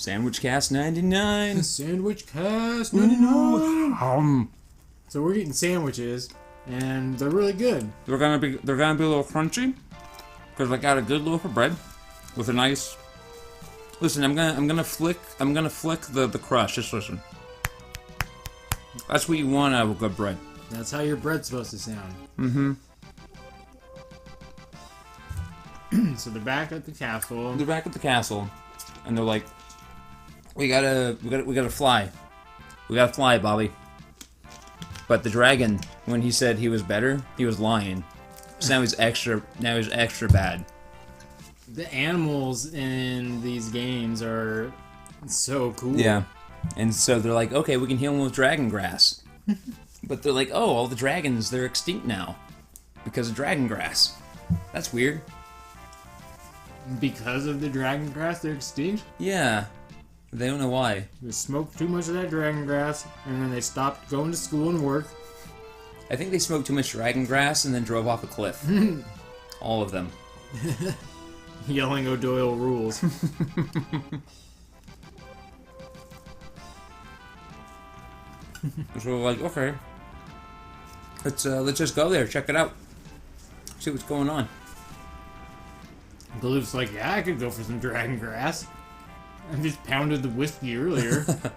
Sandwich Cast 99. Sandwich Cast 99. So we're eating sandwiches, and they're really good. They're gonna be a little crunchy because I got a good loaf of bread with a nice. Listen, I'm gonna flick the crust. Just listen. That's what you want out of a good bread. That's how your bread's supposed to sound. Mm-hmm. So they're back at the castle. They're back at the castle, and they're like, "We gotta fly. We gotta fly, Bobby." But the dragon, when he said he was better, he was lying. So now he's extra bad. The animals in these games are so cool. Yeah, and so they're like, "Okay, we can heal him with dragon grass." But they're like, "Oh, all the dragons, they're extinct now because of dragon grass." That's weird. Because of the dragon grass, they're extinct? Yeah. They don't know why. They smoked too much of that dragon grass, and then they stopped going to school and work. I think they smoked too much dragon grass and then drove off a cliff. All of them. Yelling O'Doyle rules. So we're like, okay. Let's just go there, check it out. See what's going on. Galoof's like, yeah, I could go for some dragon grass. I just pounded the whiskey earlier. I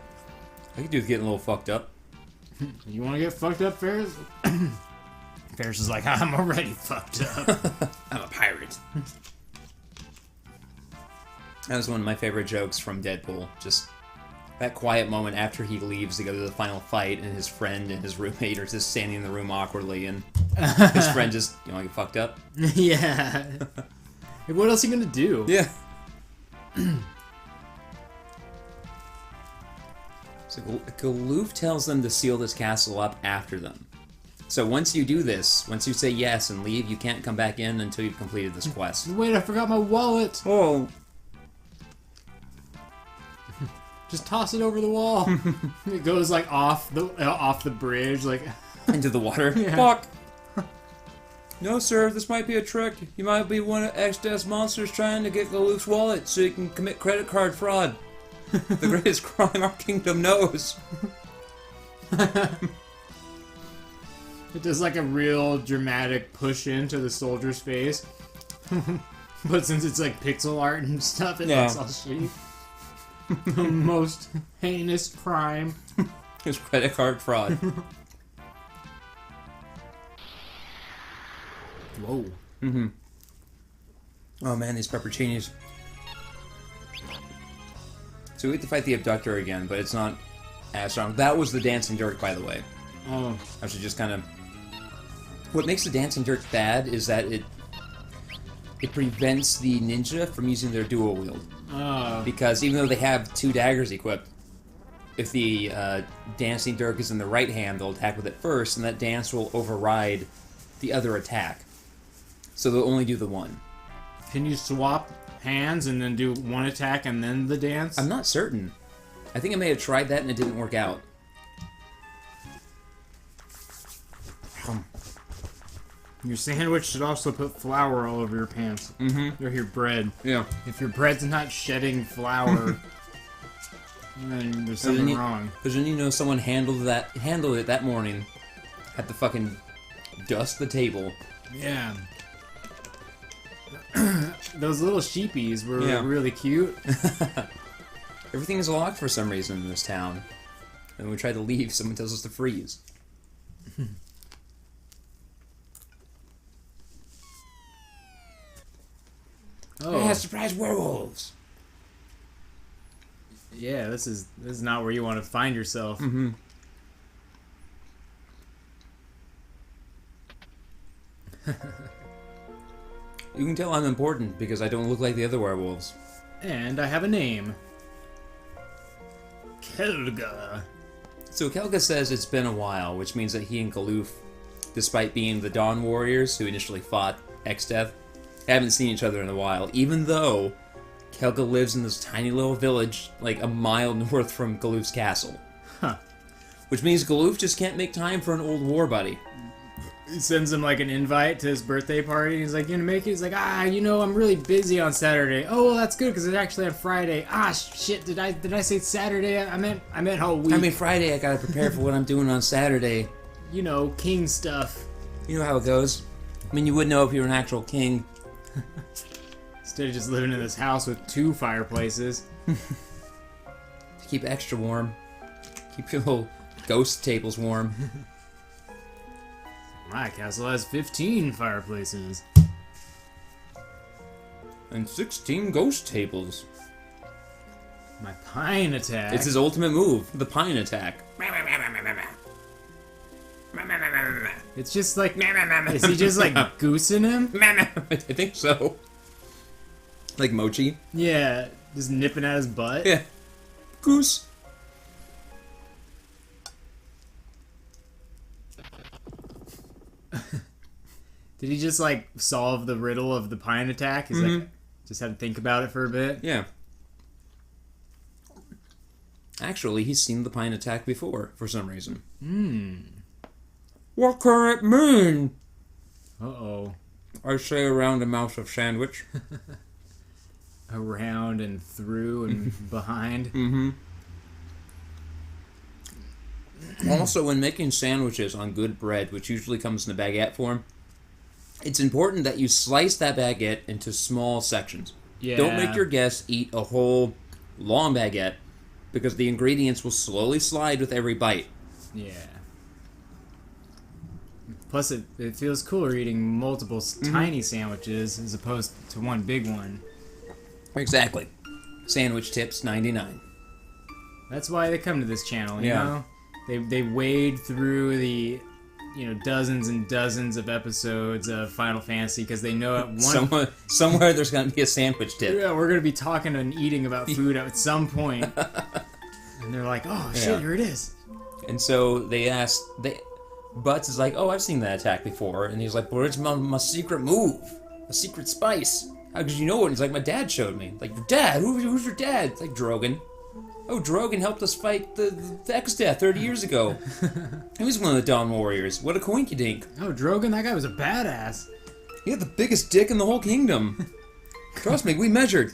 could do with getting a little fucked up. You want to get fucked up, Ferris? Ferris is like, I'm already fucked up. I'm a pirate. That was one of my favorite jokes from Deadpool. Just that quiet moment after he leaves to go to the final fight, and his friend and his roommate are just standing in the room awkwardly, and his friend just, get fucked up. Yeah. What else are you gonna do? Yeah. So Galoof tells them to seal this castle up after them. So once you do this, once you say yes and leave, you can't come back in until you've completed this quest. Wait, I forgot my wallet. Oh. Just toss it over the wall. It goes like off the bridge, like into the water. Yeah. Fuck. No, sir, this might be a trick. You might be one of XDS monsters trying to get Galoof's wallet so you can commit credit card fraud. The greatest crime our kingdom knows. It does like a real dramatic push into the soldier's face. But since it's like pixel art and stuff, it looks all shitty. The most heinous crime. Is credit card fraud. Whoa. Mm-hmm. Oh man, these pepperoncinis. So we have to fight the abductor again, but it's not as strong. That was the dancing dirt, by the way. Oh. I should just kind of... What makes the dancing dirt bad is that it prevents the ninja from using their dual wield. Because even though they have two daggers equipped, if the dancing dirk is in the right hand, they'll attack with it first, and that dance will override the other attack. So they'll only do the one. Can you swap hands and then do one attack and then the dance? I'm not certain. I think I may have tried that and it didn't work out. Your sandwich should also put flour all over your pants. Mm-hmm. Or your bread. Yeah. If your bread's not shedding flour, then there's something wrong. Because then someone handled it that morning, had to fucking dust the table. Yeah. Those little sheepies were really cute. Everything is locked for some reason in this town. And when we try to leave, someone tells us to freeze. Oh. It has surprise werewolves. Yeah, this is not where you want to find yourself. Mm-hmm. You can tell I'm important because I don't look like the other werewolves. And I have a name. Kelga. So Kelga says it's been a while, which means that he and Galoof, despite being the Dawn Warriors who initially fought Exdeath, haven't seen each other in a while, even though Kelga lives in this tiny little village, like a mile north from Galoof's castle. Huh. Which means Galoof just can't make time for an old war buddy. He sends him like an invite to his birthday party. He's like, "You gonna make it?" He's like, I'm really busy on Saturday. Oh, well, that's good because it's actually on Friday. Shit, did I say Saturday? I meant whole week. I mean Friday. I gotta prepare for what I'm doing on Saturday. You know, king stuff. You know how it goes. I mean, you would know if you were an actual king. Instead of just living in this house with 2 fireplaces. To keep extra warm. Keep your little ghost tables warm. My castle has 15 fireplaces. And 16 ghost tables. My pine attack. It's his ultimate move, the pine attack. It's just like... Is he just like goosing him? I think so. Like Mochi? Yeah, just nipping at his butt? Yeah. Goose. Did he just like solve the riddle of the pine attack? He's like, just had to think about it for a bit? Yeah. Actually, he's seen the pine attack before, for some reason. What can it mean? Uh-oh. I say around a mouse of sandwich. Around and through and behind. Also, when making sandwiches on good bread, which usually comes in a baguette form, it's important that you slice that baguette into small sections. Yeah. Don't make your guests eat a whole long baguette, because the ingredients will slowly slide with every bite. Yeah. Plus, it feels cooler eating multiple tiny sandwiches as opposed to one big one. Exactly. Sandwich tips 99. That's why they come to this channel, you know? They wade through the, dozens and dozens of episodes of Final Fantasy because they know at one... Somewhere there's going to be a sandwich tip. Yeah, we're going to be talking and eating about food at some point. And they're like, oh, shit, here it is. And so they asked... Butts is like, oh, I've seen that attack before. And he's like, well, it's my secret move. A secret spice. How could you know it? And he's like, my dad showed me. Like, your dad? Who's your dad? It's like, Drogon. Oh, Drogon helped us fight the Exdeath 30 years ago. He was one of the Dawn Warriors. What a coinkydink. Oh, Drogon, that guy was a badass. He had the biggest dick in the whole kingdom. Trust me, we measured.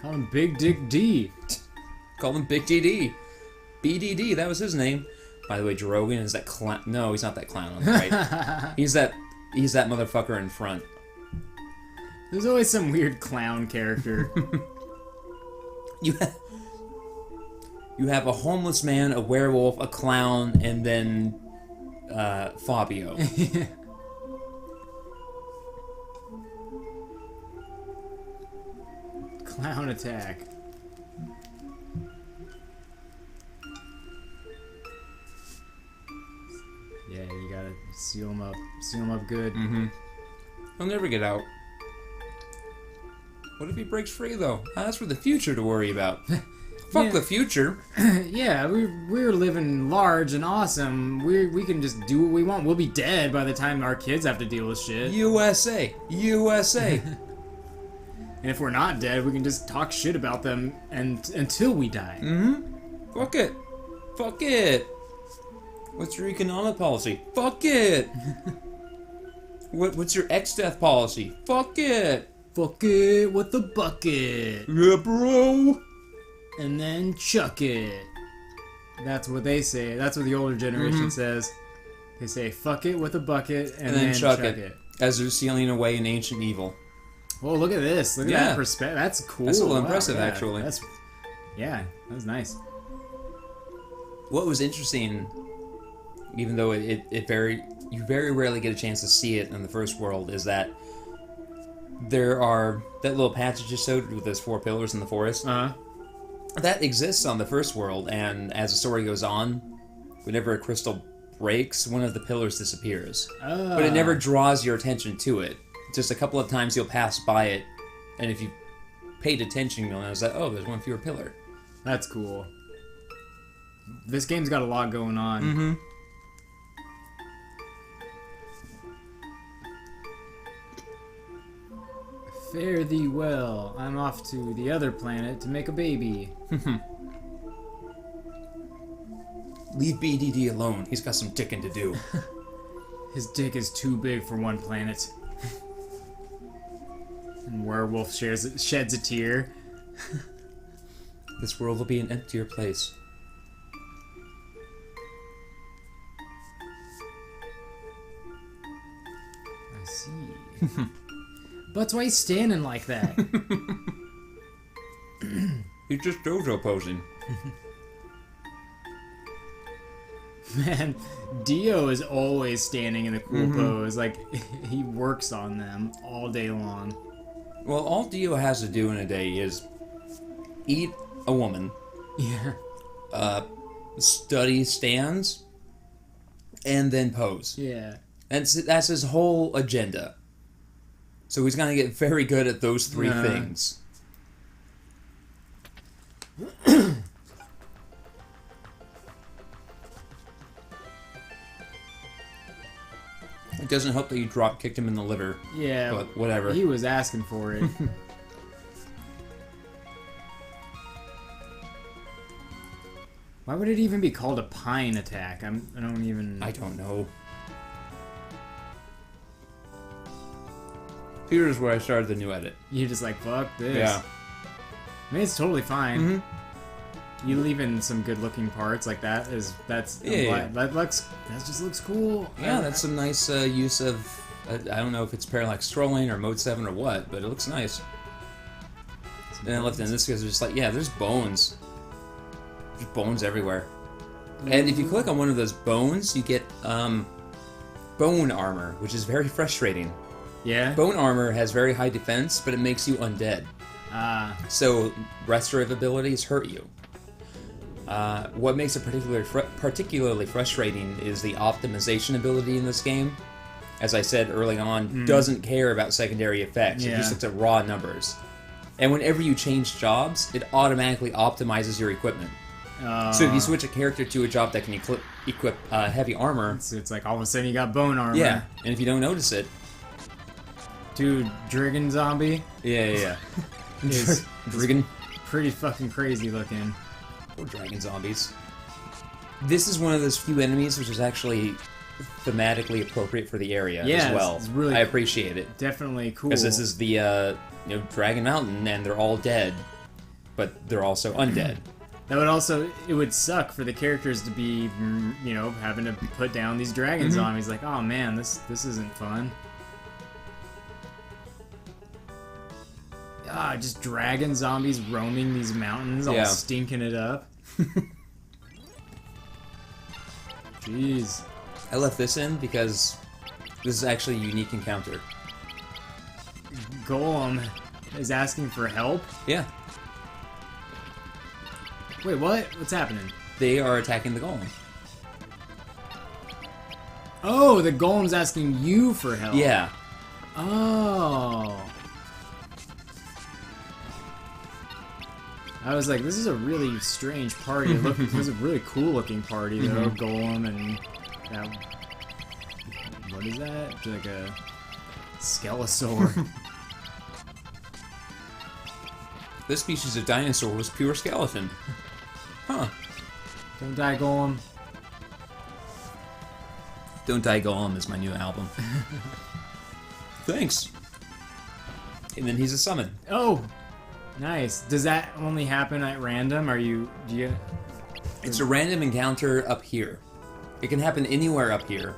Call him Big Dick D. Call him Big DD. BDD, that was his name. By the way, Drogon is that clown. No, he's not that clown on the right. He's that motherfucker in front. There's always some weird clown character. You have a homeless man, a werewolf, a clown, and then Fabio. Clown attack. Yeah, you gotta seal him up. Seal him up good. He'll never get out. What if he breaks free, though? That's for the future to worry about. Fuck the future. Yeah, we're living large and awesome. We can just do what we want. We'll be dead by the time our kids have to deal with shit. USA. USA. And if we're not dead, we can just talk shit about them until we die. Fuck it. Fuck it. What's your economic policy? Fuck it. What's your Exdeath policy? Fuck it. Fuck it with the bucket. Yeah, bro. And then chuck it. That's what they say. That's what the older generation says. They say, fuck it with a bucket and then chuck it. As they're sealing away an ancient evil. Whoa, look at this. Look at that perspective. That's cool. That's a little impressive, actually. That was nice. What was interesting, even though you very rarely get a chance to see it in the first world, is that that little patch you just showed with those 4 pillars in the forest. That exists on the first world, and as the story goes on, whenever a crystal breaks, one of the pillars disappears. But it never draws your attention to it. Just a couple of times you'll pass by it, and if you paid attention, you'll notice that, oh, there's one fewer pillar. That's cool. This game's got a lot going on. Fare thee well. I'm off to the other planet to make a baby. Leave BDD alone. He's got some dicking to do. His dick is too big for one planet. And Werewolf sheds a tear. This world will be an emptier place. I see. But why he's standing like that? He's just JoJo posing. Man, Dio is always standing in a cool pose. Like, he works on them all day long. Well, all Dio has to do in a day is eat a woman, study stands, and then pose. Yeah. That's his whole agenda. So he's gonna get very good at those three things. It doesn't help that you drop kicked him in the liver. Yeah. But whatever. He was asking for it. Why would it even be called a pine attack? I don't know. Here's where I started the new edit. You're just like, fuck this. Yeah. I mean, it's totally fine. You leave in some good-looking parts like that. That just looks cool. Yeah, that's some nice use of. I don't know if it's parallax scrolling or mode 7 or what, but it looks nice. And I left in this because it's just like, yeah, there's bones. There's bones everywhere. And if you click on one of those bones, you get bone armor, which is very frustrating. Yeah? Bone armor has very high defense, but it makes you undead. So restorative abilities hurt you. What makes it particularly frustrating is the optimization ability in this game. As I said early on, doesn't care about secondary effects. It just looks at raw numbers. And whenever you change jobs, it automatically optimizes your equipment. So if you switch a character to a job that can equip heavy armor... It's like all of a sudden you got bone armor. Yeah, and if you don't notice it... Dude, Dragon Zombie? Yeah. Is Dragon? Pretty fucking crazy looking. Poor dragon zombies. This is one of those few enemies which is actually thematically appropriate for the area as well. It's really I appreciate it. Definitely cool. Because this is the Dragon Mountain, and they're all dead, but they're also undead. It would suck for the characters to be, having to put down these dragon zombies. Like, oh man, this isn't fun. Just dragon zombies roaming these mountains, all stinking it up. Jeez. I left this in because this is actually a unique encounter. Golem is asking for help? Yeah. Wait, what? What's happening? They are attacking the golem. Oh, the golem's asking you for help. Yeah. Oh. I was like, this is a really strange party. It was a really cool looking party, though. Golem and that. What is that? It's like a skelesaur. This species of dinosaur was pure skeleton. Huh. Don't die, Golem. Don't Die Golem is my new album. Thanks. And then he's a summon. Oh, nice. Does that only happen at random? It's a random encounter up here. It can happen anywhere up here.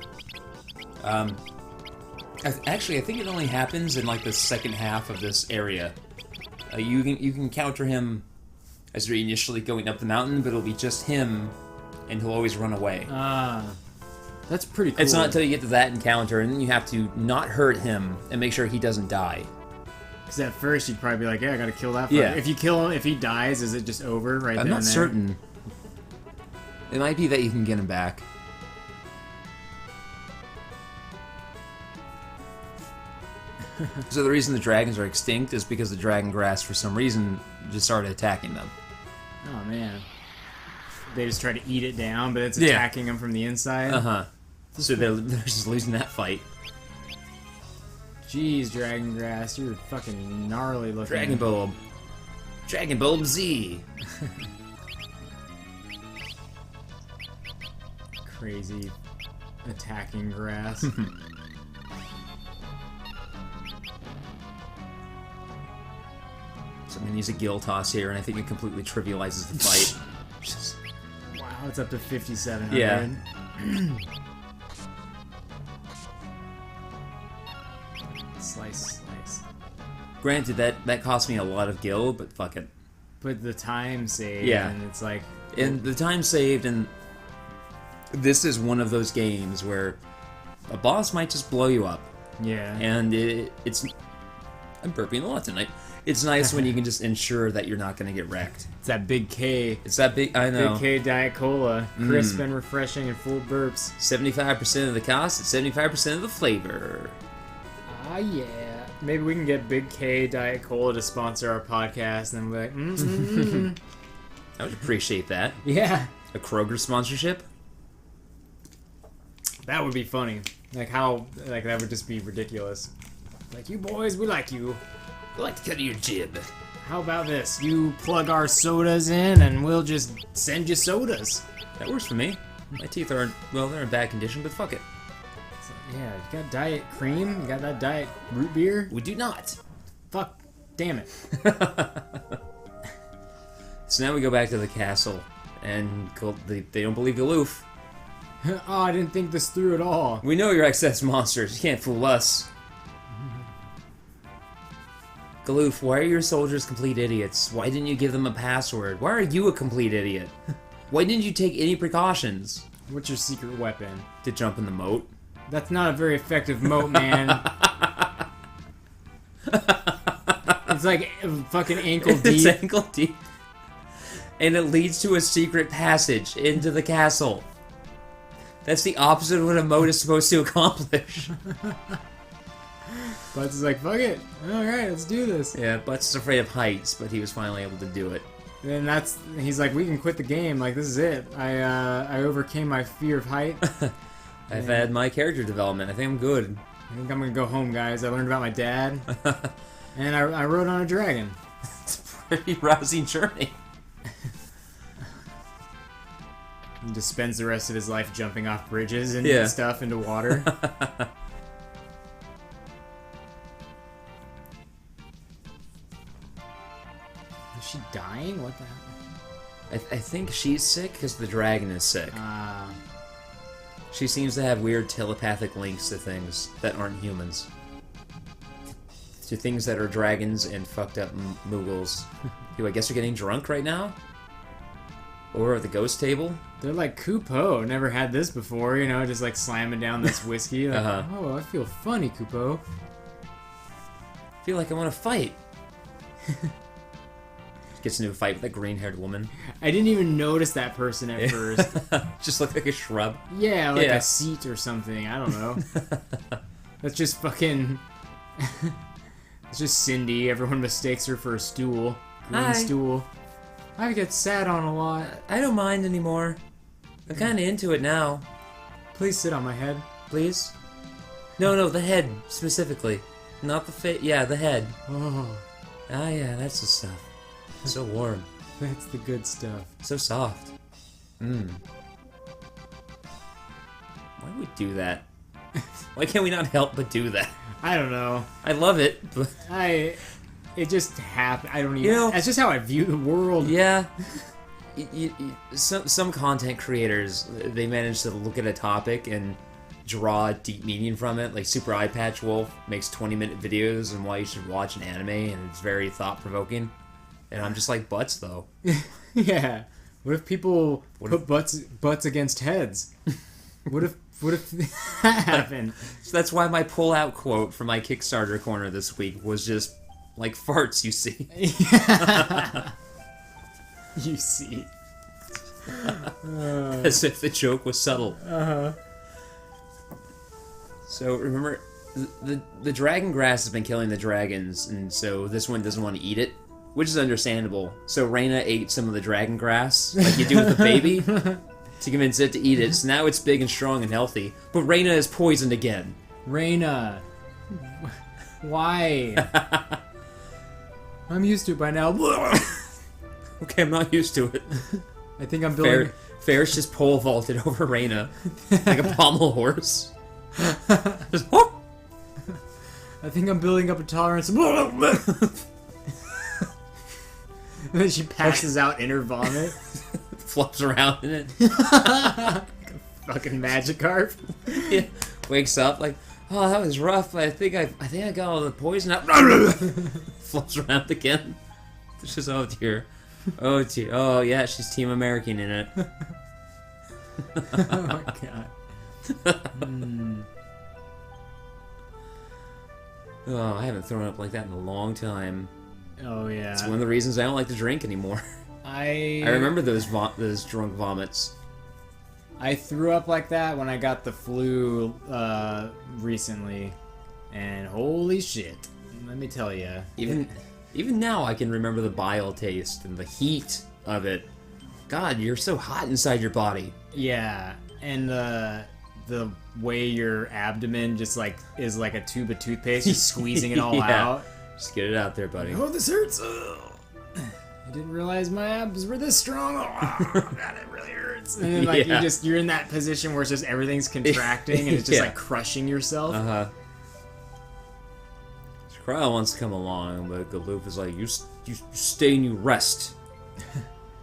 Actually, I think it only happens in like the second half of this area. You can encounter him as you're initially going up the mountain, but it'll be just him, and he'll always run away. That's pretty cool. It's not until you get to that encounter, and then you have to not hurt him and make sure he doesn't die. Because at first you'd probably be like, yeah, I gotta kill that fucker. Yeah. If you kill him, if he dies, is it just over right I'm then not and there? certain. It might be that you can get him back. So the reason the dragons are extinct is because the dragon grass, for some reason, just started attacking them. Oh, man. They just try to eat it down, but it's attacking them from the inside? Uh-huh. So they're just losing that fight. Jeez, Dragon Grass, you're fucking gnarly looking. Dragon Bulb. Dragon Bulb Z. Crazy attacking grass. So I'm gonna use a gill toss here, and I think it completely trivializes the fight. Wow, it's up to 5,700. Yeah. Slice. Granted, that cost me a lot of gil, but fuck it. But the time saved, Yeah. and it's like... And the time saved, and this is one of those games where a boss might just blow you up. Yeah. And it's... I'm burping a lot tonight. It's nice when you can just ensure that you're not going to get wrecked. It's that Big K. It's that big... I know. Big K Diet Cola. Crisp and refreshing and full of burps. 75% of the cost, it's 75% of the flavor. Ah, yeah. Maybe we can get Big K Diet Cola to sponsor our podcast, and we're like, I would appreciate that. Yeah. A Kroger sponsorship? That would be funny. Like, how... Like, that would just be ridiculous. Like, you boys, we like you. I like to cut your jib. How about this? You plug our sodas in, and we'll just send you sodas. That works for me. My teeth aren't... Well, they're in bad condition, but fuck it. Yeah, you got Diet Cream? You got that Diet Root Beer? We do not. Fuck. Damn it. So now we go back to the castle, and they don't believe Galoof. Oh, I didn't think this through at all. We know you're excess monsters. You can't fool us. Galoof, why are your soldiers complete idiots? Why didn't you give them a password? Why are you a complete idiot? Why didn't you take any precautions? What's your secret weapon? To jump in the moat? That's not a very effective moat, man. It's like fucking ankle deep. It's ankle deep. And it leads to a secret passage into the castle. That's the opposite of what a moat is supposed to accomplish. Butts is like, fuck it. Alright, let's do this. Yeah, Butts is afraid of heights, but he was finally able to do it. And he's like, we can quit the game. Like, this is it. I overcame my fear of height. I've had my character development. I think I'm good. I think I'm gonna go home, guys. I learned about my dad. And I rode on a dragon. It's a pretty rousing journey. He just spends the rest of his life jumping off bridges and stuff into water. Is she dying? What the hell? I think she's sick because the dragon is sick. She seems to have weird telepathic links to things that aren't humans. To things that are dragons and fucked up Moogles. Who I guess are getting drunk right now? Or at the ghost table? They're like, Kupo, never had this before, you know, just like slamming down this whiskey. Like, oh, I feel funny, Kupo. I feel like I want to fight. Gets into a fight with a green-haired woman. I didn't even notice that person at first. Just looked like a shrub. Yeah, like a seat or something. I don't know. That's just fucking... It's just Cindy. Everyone mistakes her for a stool. Green stool. I get sat on a lot. I don't mind anymore. I'm kind of into it now. Please sit on my head. Please? No, the head, specifically. Not the face. Yeah, the head. Oh. Ah, yeah, that's the stuff. So warm. That's the good stuff. So soft. Mmm. Why do we do that? Why can't we not help but do that? I don't know. I love it, but... It just happened. I don't even... You know, that's just how I view the world. Yeah. Some content creators, they manage to look at a topic and draw a deep meaning from it. Like Super Eye Patch Wolf makes 20-minute videos on why you should watch an anime, and it's very thought-provoking. And I'm just like, butts, though. Yeah. What if people put butts against heads? What if that happened? So that's why my pull-out quote from my Kickstarter corner this week was just, like, farts, you see. You see. As if the joke was subtle. Uh-huh. So, remember, the dragon grass has been killing the dragons, and so this one doesn't want to eat it. Which is understandable. So Reina ate some of the dragon grass, like you do with a baby, to convince it to eat it. So now it's big and strong and healthy. But Reina is poisoned again. Reina. Why? I'm used to it by now. Okay, I'm not used to it. I think I'm building... Ferris just pole vaulted over Reina like a pommel horse. Just, whoop! I think I'm building up a tolerance. And then she passes out in her vomit. Flops around in it. Like a fucking Magikarp. Yeah. Wakes up like, oh, that was rough. I think I got all the poison out. Flops around again. It's just, oh dear. Oh dear. Oh yeah, she's Team American in it. Oh my god. Oh, I haven't thrown up like that in a long time. Oh yeah. It's one of the reasons I don't like to drink anymore. I remember those drunk vomits. I threw up like that when I got the flu recently, and holy shit, let me tell you. Even now, I can remember the bile taste and the heat of it. God, you're so hot inside your body. Yeah, and the way your abdomen just like is like a tube of toothpaste, just squeezing it all out. Just get it out there, buddy. Oh, this hurts. I didn't realize my abs were this strong. Oh, God, it really hurts. And then, like, you're in that position where it's just everything's contracting and it's just like crushing yourself. Cryle wants to come along, but Galoof is like, you stay and you rest.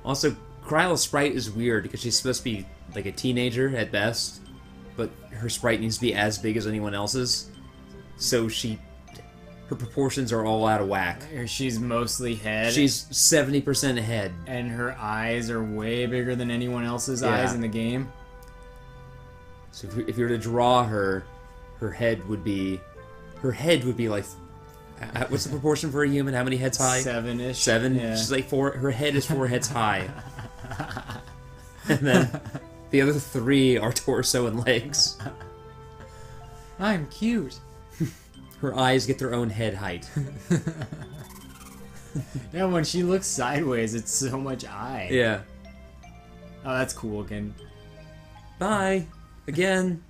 Also, Kryle's sprite is weird because she's supposed to be like a teenager at best, but her sprite needs to be as big as anyone else's, so her proportions are all out of whack. She's mostly head. She's 70% head. And her eyes are way bigger than anyone else's eyes in the game. So if you were to draw her head would be like, what's the proportion for a human? How many heads high? 7-ish. 7? Yeah. She's like her head is 4 heads high. And then the other 3 are torso and legs. I'm cute. Her eyes get their own head height. Yeah, when she looks sideways, it's so much eye. Yeah. Oh, that's cool again. Bye. Again.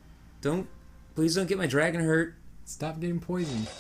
Please don't get my dragon hurt. Stop getting poisoned.